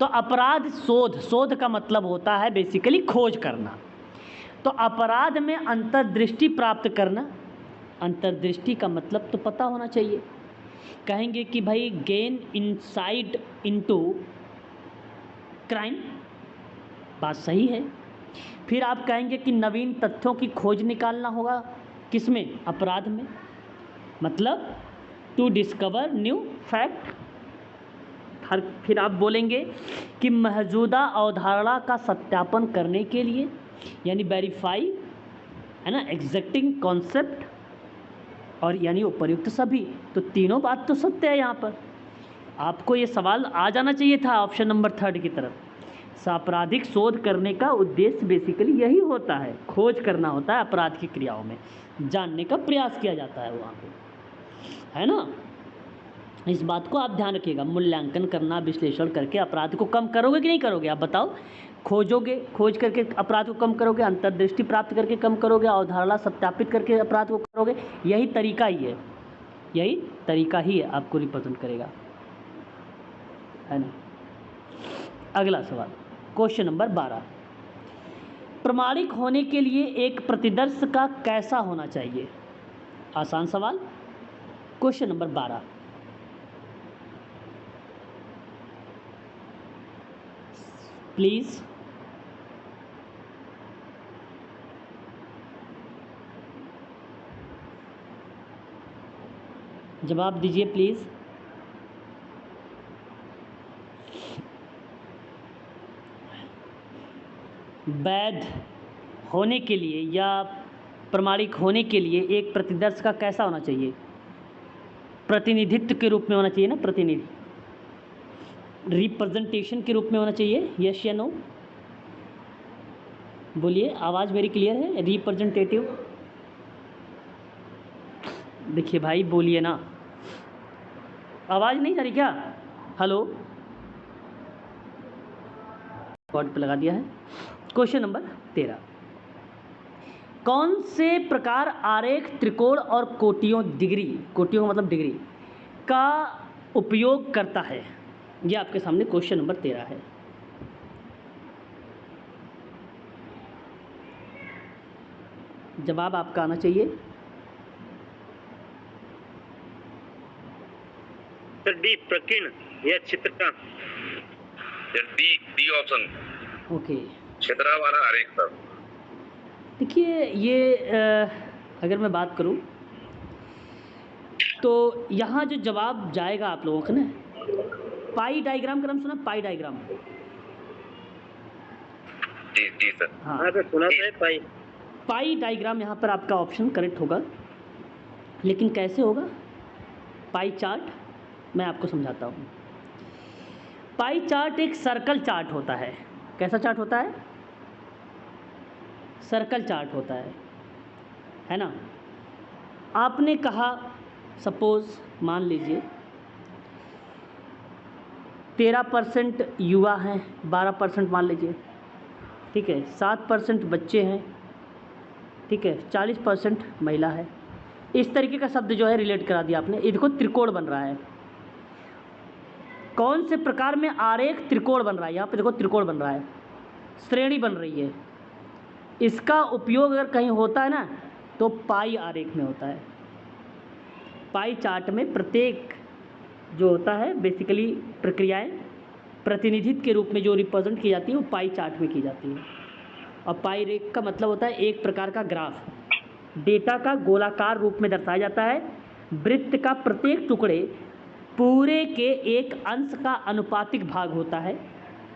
तो अपराध शोध का मतलब होता है बेसिकली खोज करना। तो अपराध में अंतर्दृष्टि प्राप्त करना, अंतर्दृष्टि का मतलब तो पता होना चाहिए। कहेंगे कि भाई गेन इनसाइट इनटू क्राइम, बात सही है। फिर आप कहेंगे कि नवीन तथ्यों की खोज निकालना होगा, किसमें? अपराध में, मतलब टू डिस्कवर न्यू फैक्ट। फिर आप बोलेंगे कि मौजूदा अवधारणा का सत्यापन करने के लिए, यानी वेरीफाई, है ना, एग्जैक्टिंग कॉन्सेप्ट, और यानी उपर्युक्त सभी। तो तीनों बात तो सत्य है। यहाँ पर आपको ये सवाल आ जाना चाहिए था ऑप्शन नंबर 3 की तरफ। आपराधिक शोध करने का उद्देश्य बेसिकली यही होता है, खोज करना होता है, अपराध की क्रियाओं में जानने का प्रयास किया जाता है वहाँ पे, है ना। इस बात को आप ध्यान रखिएगा। मूल्यांकन करना, विश्लेषण करके अपराध को कम करोगे कि नहीं करोगे? आप बताओ। खोजोगे, खोज करके अपराध को कम करोगे, अंतर्दृष्टि प्राप्त करके कम करोगे, अवधारणा सत्यापित करके अपराध को करोगे। यही तरीका ही है, यही तरीका ही है, आपको रिप्रेजेंट करेगा, है ना। अगला सवाल, क्वेश्चन नंबर 12। प्रमाणिक होने के लिए एक प्रतिदर्श का कैसा होना चाहिए? आसान सवाल। क्वेश्चन नंबर 12, प्लीज जवाब दीजिए प्लीज। वैध होने के लिए या प्रमाणिक होने के लिए एक प्रतिदर्श का कैसा होना चाहिए? प्रतिनिधित्व के रूप में होना चाहिए ना, प्रतिनिधि, रिप्रेजेंटेशन के रूप में होना चाहिए। यस या नो? बोलिए, आवाज़ मेरी क्लियर है? रिप्रेजेंटेटिव, देखिए भाई बोलिए ना, आवाज़ नहीं जा रही क्या? हेलो, कॉर्ड पे लगा दिया है। क्वेश्चन नंबर 13, कौन से प्रकार आरेख, त्रिकोण और कोटियों, डिग्री, कोटियों का मतलब डिग्री, का उपयोग करता है? ये आपके सामने क्वेश्चन नंबर 13 है। जवाब आपका आना चाहिए। सर डी, प्रकीर्ण या चित्रण। D option. ओके, चित्रा वाला आरेख सर। देखिए ये अगर मैं बात करूं तो यहाँ जो जवाब जाएगा आप लोगों का ना, पाई डायग्राम का नाम सुना? पाई डायग्राम, जी सर। हाँ तो सुना था पाई। पाई डायग्राम यहाँ पर आपका ऑप्शन करेक्ट होगा। लेकिन कैसे होगा? पाई चार्ट मैं आपको समझाता हूँ। पाई चार्ट एक सर्कल चार्ट होता है। कैसा चार्ट होता है? सर्कल चार्ट होता है ना। आपने कहा, सपोज मान लीजिए 13% युवा हैं, 12% मान लीजिए, ठीक है, 7% बच्चे हैं, ठीक है, 40% महिला है। इस तरीके का शब्द जो है रिलेट करा दिया आपने। ये देखो त्रिकोण बन रहा है। कौन से प्रकार में आरेख त्रिकोण बन रहा है? यहाँ पे देखो त्रिकोण बन रहा है, श्रेणी बन रही है। इसका उपयोग अगर कहीं होता है ना तो पाई आरेख में होता है। पाई चार्ट में प्रत्येक जो होता है बेसिकली प्रक्रियाएं प्रतिनिधित्व के रूप में जो रिप्रेजेंट की जाती है वो पाई चार्ट में की जाती है। और पाई रेख का मतलब होता है एक प्रकार का ग्राफ, डेटा का गोलाकार रूप में दर्शाया जाता है। वृत्त का प्रत्येक टुकड़े पूरे के एक अंश का अनुपातिक भाग होता है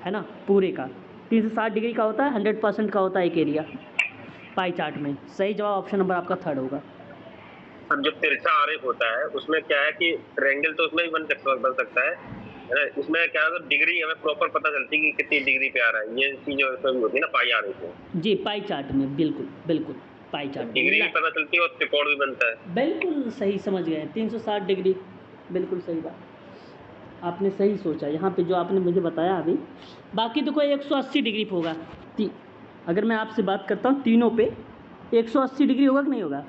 ना, पूरे का 360 डिग्री का होता है, 100% का होता है एक एरिया पाई चार्ट में। सही जवाब ऑप्शन नंबर आपका 3 होगा। अब जो तिरछा आरेख होता है उसमें क्या है कि ट्रायंगल तो उसमें भी बन सकता है ना। इसमें क्या है, डिग्री हमें प्रॉपर पता चलती है कि कितनी डिग्री पे आ रहा है। ये चीज उसमें होती है ना पाई आरेख में। जी, पाई चार्ट में बिल्कुल बिल्कुल पाई चार्ट डिग्री भी पता चलती है और त्रिकोण भी बनता है। बिल्कुल सही समझ गए, 360 डिग्री, बिल्कुल सही बात आपने सही सोचा यहाँ पे जो आपने मुझे बताया अभी। बाकी तो कोई 180 डिग्री पे होगा। अगर मैं आपसे बात करता हूँ तीनों पे, 180 डिग्री होगा कि नहीं होगा?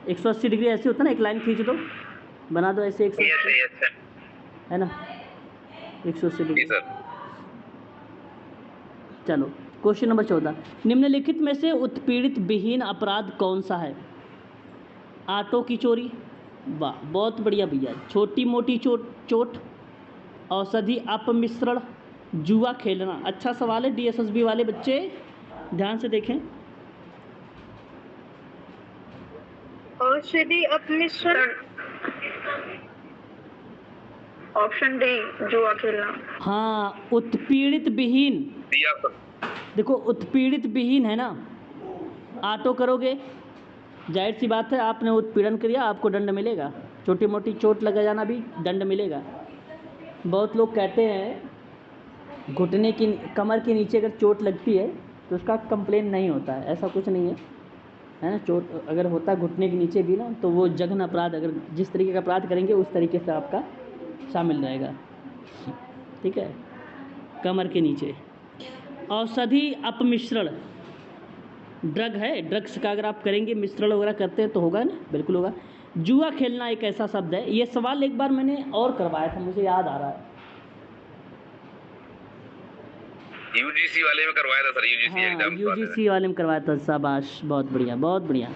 180 डिग्री ऐसे होता है ना, एक लाइन खींच दो, बना दो ऐसे 180, अच्छा है ना, 180 जी डिग्री। सर। चलो क्वेश्चन नंबर 14, निम्नलिखित में से उत्पीड़ित विहीन अपराध कौन सा है? ऑटो की चोरी, वाह बहुत बढ़िया भैया। छोटी मोटी चोट, औषधि अपमिश्रण, जुआ खेलना। अच्छा सवाल है, डीएसएसबी वाले बच्चे ध्यान से देखें। औषधि अपमिश्रण, ऑप्शन डी जुआ खेलना। हाँ, उत्पीड़ित विहीन, दिया सर। देखो उत्पीड़ित विहीन है ना, ऑटो करोगे जाहिर सी बात है आपने उत्पीड़न किया, आपको दंड मिलेगा। छोटी मोटी चोट लग जाना भी दंड मिलेगा। बहुत लोग कहते हैं घुटने की, कमर के नीचे अगर चोट लगती है तो उसका कंप्लेन नहीं होता है, ऐसा कुछ नहीं है ना। चोट अगर होता है घुटने के नीचे भी ना, तो वो जघन अपराध, अगर जिस तरीके का अपराध करेंगे उस तरीके से आपका शामिल रहेगा, ठीक है। कमर के नीचे। औषधि अपमिश्रण, ड्रग है, ड्रग्स का अगर आप करेंगे, मिश्रण वगैरह करते हैं तो होगा ना, बिल्कुल होगा। जुआ खेलना एक ऐसा शब्द है, ये सवाल एक बार मैंने और करवाया था, मुझे याद आ रहा है। यूजीसी वाले में करवाया था सर, यूजीसी हाँ, एग्जाम यूजीसी वाले में करवाया था, शाबाश, बहुत बढ़िया बहुत बढ़िया।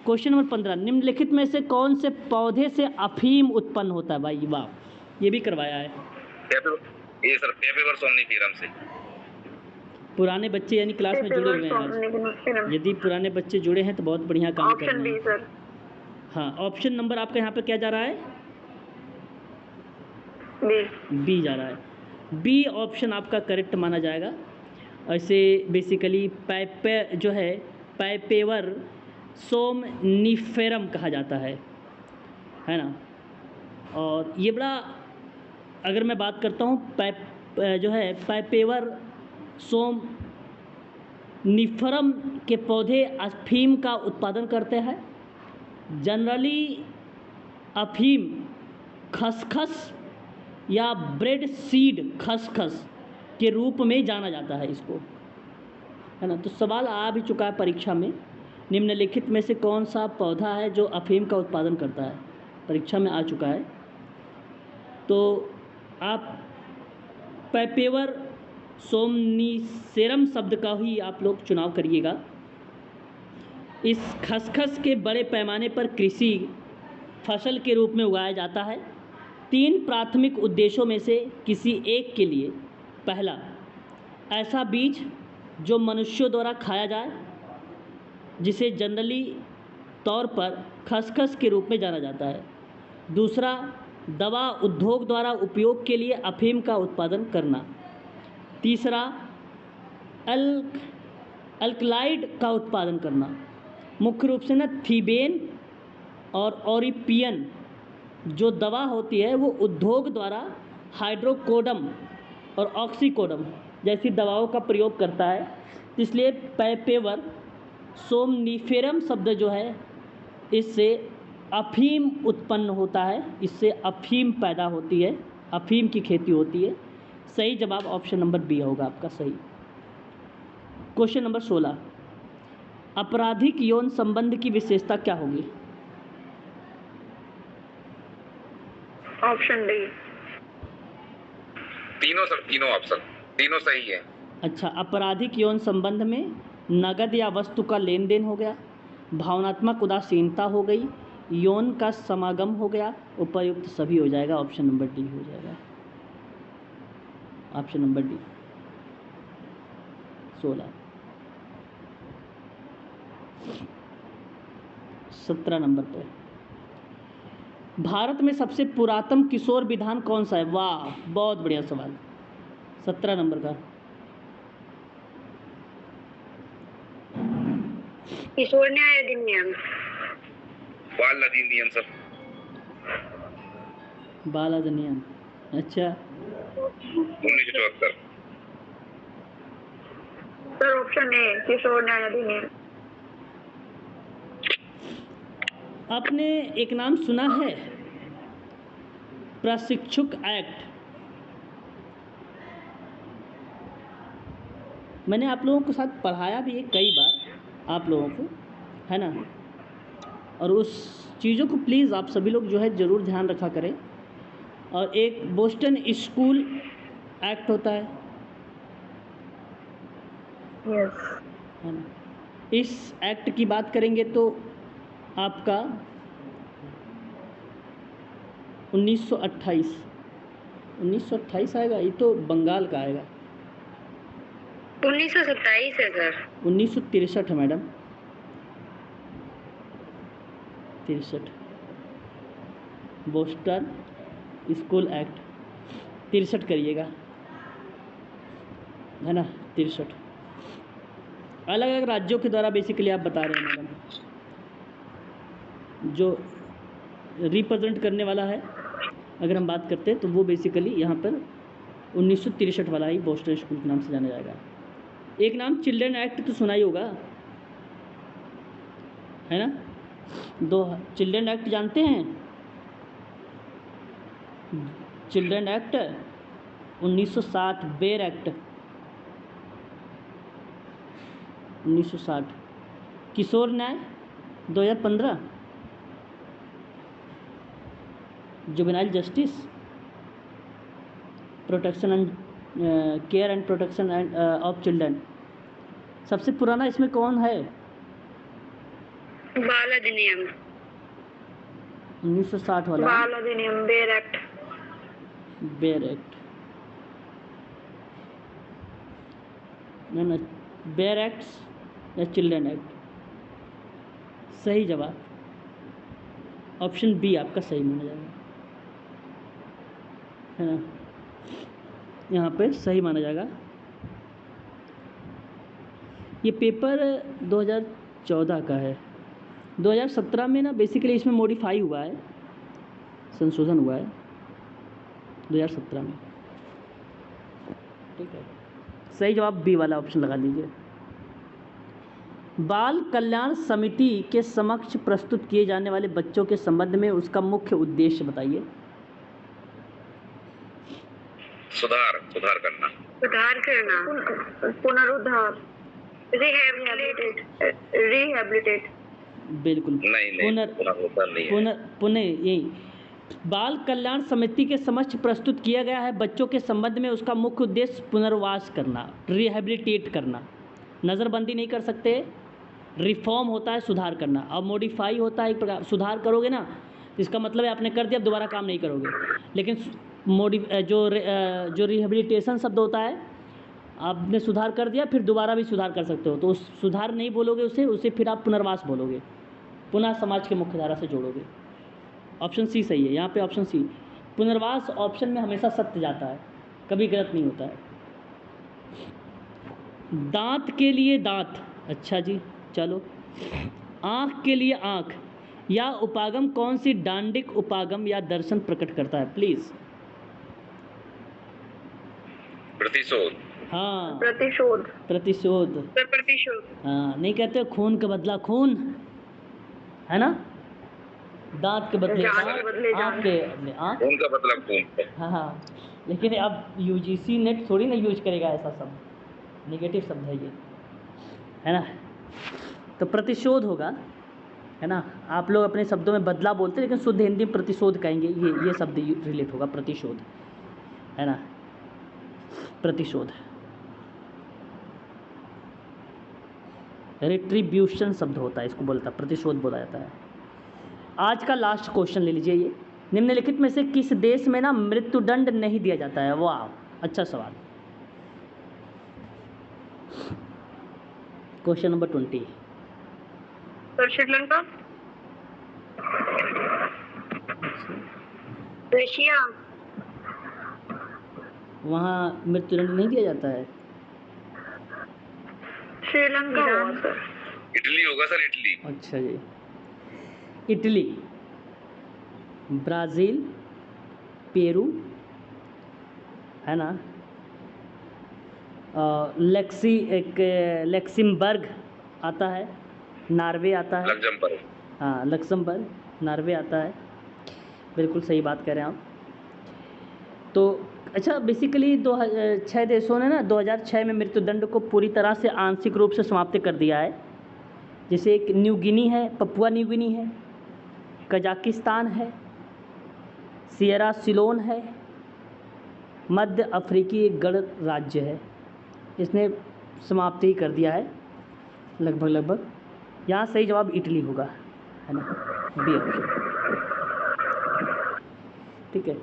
क्वेश्चन नंबर 15, निम्नलिखित में से कौन से पौधे से अफीम उत्पन्न होता है? भाई वाह, ये भी करवाया है। ये सर पेपर सोमनीफेरम से। पुराने बच्चे यानी क्लास में जुड़े हुए हैं आज, यदि पुराने बच्चे जुड़े हैं तो बहुत बढ़िया काम कर रहे हैं। Option B sir. हाँ, ऑप्शन नंबर आपका यहाँ पे क्या जा रहा है? बी जा रहा है। बी ऑप्शन आपका करेक्ट माना जाएगा। ऐसे बेसिकली जो है पाइपेवर सोमनिफेरम कहा जाता है ना। और ये बड़ा, अगर मैं बात करता हूँ जो है पाइपेवर सोमनिफेरम के पौधे अफीम का उत्पादन करते हैं। जनरली अफीम खसखस या ब्रेड सीड खसखस के रूप में जाना जाता है इसको, है ना। तो सवाल आ भी चुका है परीक्षा में, निम्नलिखित में से कौन सा पौधा है जो अफीम का उत्पादन करता है, परीक्षा में आ चुका है। तो आप पाइपेवर सोमनिफेरम शब्द का ही आप लोग चुनाव करिएगा। इस खसखस के बड़े पैमाने पर कृषि फसल के रूप में उगाया जाता है। 3 प्राथमिक उद्देश्यों में से किसी एक के लिए, पहला, ऐसा बीज जो मनुष्यों द्वारा खाया जाए, जिसे जनरली तौर पर खसखस के रूप में जाना जाता है। दूसरा, दवा उद्योग द्वारा उपयोग के लिए अफीम का उत्पादन करना। तीसरा, अल्कलाइड का उत्पादन करना, मुख्य रूप से ना थीबेन और ओरिपियन जो दवा होती है वो उद्योग द्वारा हाइड्रोकोडम और ऑक्सीकोडम जैसी दवाओं का प्रयोग करता है। इसलिए पाइपेवर सोमनिफेरम शब्द जो है, इससे अफीम उत्पन्न होता है, इससे अफीम पैदा होती है, अफीम की खेती होती है। सही जवाब ऑप्शन नंबर बी होगा आपका सही। क्वेश्चन नंबर 16, आपराधिक यौन संबंध की विशेषता क्या होगी? Option D. तीनों सर, तीनों ऑप्शन, तीनों सही है। अच्छा, आपराधिक यौन संबंध में नगद या वस्तु का लेन देन हो गया, भावनात्मक उदासीनता हो गई, यौन का समागम हो गया, उपर्युक्त सभी हो जाएगा। ऑप्शन नंबर डी हो जाएगा, ऑप्शन नंबर डी। 16, 17 नंबर पे, भारत में सबसे पुरातन किशोर विधान कौन सा है? वाह बहुत बढ़िया सवाल, 17 नंबर का। किशोर न्याय अधिनियम। बाल अधिनियम सर। बाल अधिनियम, अच्छा 1974। सर ऑप्शन ए किशोर न्याय अधिनियम। आपने एक नाम सुना है प्रशिक्षुक एक्ट? मैंने आप लोगों के साथ पढ़ाया भी है कई बार आप लोगों को, है ना। और उस चीज़ों को प्लीज़ आप सभी लोग जो है ज़रूर ध्यान रखा करें। और एक बोस्टन स्कूल एक्ट होता है ना। इस एक्ट की बात करेंगे तो आपका 1928 आएगा, ये तो बंगाल का आएगा। 1927 है सर। 1963 है मैडम, 63 बोस्टन स्कूल एक्ट 63 करिएगा, है ना। 63 अलग अलग राज्यों के द्वारा बेसिकली आप बता रहे हैं मैडम, जो रिप्रेजेंट करने वाला है अगर हम बात करते हैं तो वो बेसिकली यहाँ पर 1963 वाला ही बोस्टन स्कूल के नाम से जाना जाएगा। एक नाम चिल्ड्रन एक्ट तो सुना ही होगा, है ना। दो चिल्ड्रन एक्ट जानते हैं, चिल्ड्रन एक्ट 1960, बेर एक्ट 1960, किशोर न्याय 2015, juvenile justice protection and care and protection end of children. सबसे पुराना इसमें कौन है? बाल अधिनियम 1960 वाला बाल अधिनियम बेर एक्ट। बेर एक्ट ना, बेर एक्ट या चिल्ड्रन एक्ट। सही जवाब ऑप्शन बी आपका सही माना जाएगा, है ना। यहाँ पे सही माना जाएगा। ये पेपर 2014 का है। 2017 में ना बेसिकली इसमें मॉडिफाई हुआ है, संशोधन हुआ है 2017 में, ठीक है। सही जवाब बी वाला ऑप्शन लगा लीजिए। बाल कल्याण समिति के समक्ष प्रस्तुत किए जाने वाले बच्चों के संबंध में उसका मुख्य उद्देश्य बताइए। सुधार करना, पुनरुद्धार, रिहेबिलिटेट। बिल्कुल पुनः यही बाल कल्याण समिति के समक्ष प्रस्तुत किया गया है बच्चों के संबंध में उसका मुख्य उद्देश्य पुनर्वास करना, रिहेबिलिटेट करना। नज़रबंदी नहीं कर सकते, रिफॉर्म होता है सुधार करना, अब मॉडिफाई होता है एक प्रकार। सुधार करोगे ना तो इसका मतलब है आपने कर दिया, दोबारा काम नहीं करोगे। लेकिन जो रिहेबिलिटेशन शब्द होता है, आपने सुधार कर दिया फिर दोबारा भी सुधार कर सकते हो, तो उस सुधार नहीं बोलोगे उसे फिर आप पुनर्वास बोलोगे, पुनः समाज के मुख्य धारा से जोड़ोगे। ऑप्शन सी सही है यहाँ पे, ऑप्शन सी पुनर्वास ऑप्शन में हमेशा सत्य जाता है, कभी गलत नहीं होता है। दांत के लिए दांत, अच्छा जी चलो। आँख के लिए आँख या उपागम कौन सी डांडिक उपागम या दर्शन प्रकट करता है प्लीज? प्रतिशोध। हाँ प्रतिशोध। हाँ, नहीं कहते खून के बदला खून, है ना। दांत के बदले दांत, आँख के बदले आँख, खून का बदला खून। हाँ लेकिन अब यूजीसी नेट थोड़ी ना यूज करेगा ऐसा शब्द, नेगेटिव शब्द है ये, है ना। तो प्रतिशोध होगा, है ना। आप लोग अपने शब्दों में बदला बोलते हैं लेकिन शुद्ध हिंदी में प्रतिशोध कहेंगे, ये शब्द रिलेट होगा, प्रतिशोध, है ना। प्रतिशोध रिट्रीब्यूशन शब्द होता है, इसको बोलता है प्रतिशोध बोला जाता है। आज का लास्ट क्वेश्चन ले लीजिए, ये निम्नलिखित में से किस देश में ना मृत्युदंड नहीं दिया जाता है? वाह अच्छा सवाल। Question number 20। श्रीलंका, रशिया, वहाँ मृत्युदंड नहीं दिया जाता है। श्रीलंका, इटली होगा सर, इटली। अच्छा जी, इटली, ब्राज़ील, पेरू, है ना, लक्समबर्ग आता है, नॉर्वे आता है, लक्समबर्ग, हाँ लक्समबर्ग, नॉर्वे आता है। बिल्कुल सही बात कह रहे हैं आप। तो अच्छा, बेसिकली 6 देशों ने ना 2006 में मृत्युदंड को पूरी तरह से आंशिक रूप से समाप्त कर दिया है। जैसे एक न्यू गिनी है, पपुआ न्यू गिनी है, कजाकिस्तान है, सियरा सिलोन है, मध्य अफ्रीकी एक गणराज्य है, इसने समाप्त ही कर दिया है लगभग। यहाँ सही जवाब इटली होगा, है ना, बी ऑप्शन। ठीक है,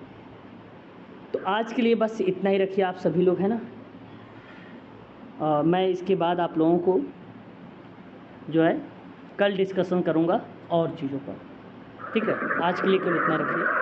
तो आज के लिए बस इतना ही रखिए आप सभी लोग, है ना। मैं इसके बाद आप लोगों को जो है कल डिस्कशन करूँगा और चीज़ों पर। ठीक है, आज के लिए केवल इतना रखिए।